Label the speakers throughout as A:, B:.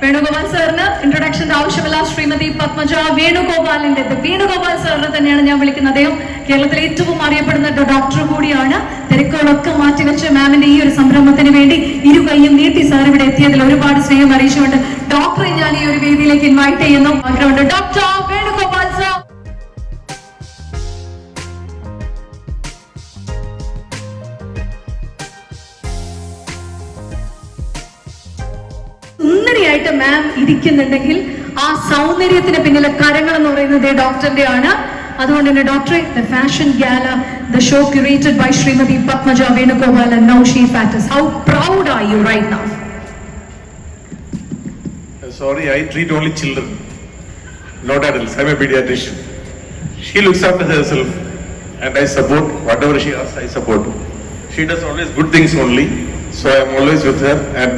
A: വേണുഗോപാൽ സാറിന് ഇൻട്രൊഡക്ഷന്റെ ആവശ്യമില്ല. ശ്രീമതി പത്മജ വേണുഗോപാലിന്റെ വേണുഗോപാൽ സാറിനെ തന്നെയാണ് ഞാൻ വിളിക്കുന്നത്. അദ്ദേഹം കേരളത്തിലെ ഏറ്റവും അറിയപ്പെടുന്ന ഡോക്ടർ കൂടിയാണ്. തിരക്കുകളൊക്കെ മാറ്റിവെച്ച് മാമിന്റെ ഈ ഒരു സംരംഭത്തിന് വേണ്ടി ഇരു കൈയും നീട്ടി സാർ ഇവിടെ എത്തിയതിൽ ഒരുപാട് സ്നേഹം അറിയിച്ചുകൊണ്ട് ഡോക്ടറെ ഞാൻ ഈ ഒരു വേദിയിലേക്ക് ഇൻവൈറ്റ് ചെയ്യുന്നു. Doctor Venugopal sir. സുന്ദരിയായിട്ട് മാം ഇരിക്കുന്നുണ്ടെങ്കിൽ ആ സൗന്ദര്യത്തിന് പിന്നിലെ കരങ്ങൾ എന്ന് പറയുന്നത് ഡോക്ടറിന്റെ ആണ്. അതുകൊണ്ട് തന്നെ ഡോക്ടറെ, the fashion gala, the show curated by Srimati Padmaja Venugopal and now she fattens. How proud are you right now?
B: Sorry, I treat only children, not adults. I'm a pediatrician. She looks after herself and I support whatever she asks. I support. She does always good things only, so I'm always with her, and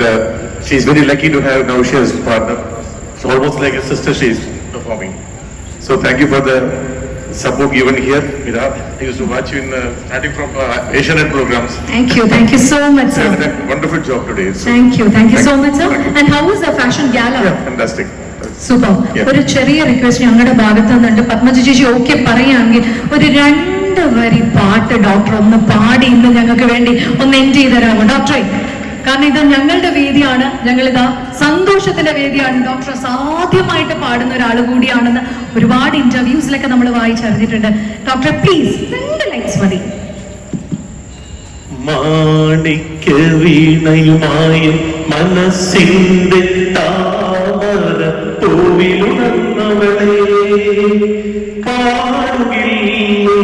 B: she's very lucky to have now she as a partner. It's almost like a sister she's performing. So thank you for the support given here, Mira. I used to watch you in starting from Asianet programs.
A: Thank you so much, sir.
B: You did a wonderful job today. So
A: thank you so much, sir. And how was the fashion gala?
B: Yeah, fantastic.
A: Super. ഒരു ചെറിയ request ഞങ്ങളുടെ ഭാഗത്ത് നിന്നുണ്ട്. പത്മജ ചേച്ചി okay പറയുകയാണെങ്കിൽ ഒരു 2 വരി പാട്ട് ഡോക്ടർ ഒന്ന് പാടി ഇന്ന് ഞങ്ങൾക്ക് വേണ്ടി ഒന്ന് എൻഡ് ചെയ്ത് തരാമോ ഡോക്ടറെ? കാരണം ഇത് ഞങ്ങളുടെ വേദിയാണ്, ഞങ്ങളിതാ സന്തോഷത്തിന്റെ വേദിയാണ്. ഡോക്ടർ സാധ്യമായിട്ട് പാടുന്ന ഒരാൾ കൂടിയാണെന്ന് ഒരുപാട് ഇന്റർവ്യൂസിലൊക്കെ നമ്മൾ വായിച്ചറിഞ്ഞിട്ടുണ്ട്. ഡോക്ടർ പ്ലീസ് 2 ലൈൻസ് മതി.
C: മാണിക്യ വീണയുമായും മനസ്സിന്റെ താമര പൂവിലുണർന്നവളെ പാടുകില്ലേ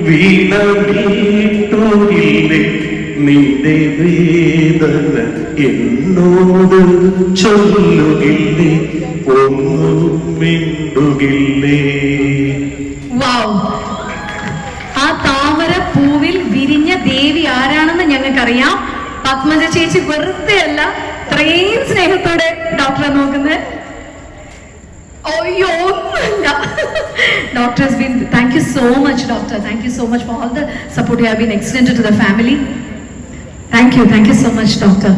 C: വീണ വീട്ടുകില്ലേ നിന്റെ വേദന എന്നോട് ചൊല്ലുകില്ലേ ഒന്നും മിണ്ടുകില്ലേ.
A: ആ താമര പൂവിൽ വിരിഞ്ഞ ദേവി ആരാണെന്ന് ഞങ്ങൾക്കറിയാം. പത്മജ ചേച്ചി വെറുതെ അല്ല, ഇത്രയും സ്നേഹത്തോടെ ഡോക്ടറെ നോക്കുന്നത്. അയ്യോ ഒന്നുമില്ല. Doctor has been, thank you so much, doctor. Thank you so much for all the support you have been extended to the family. Thank you so much, doctor.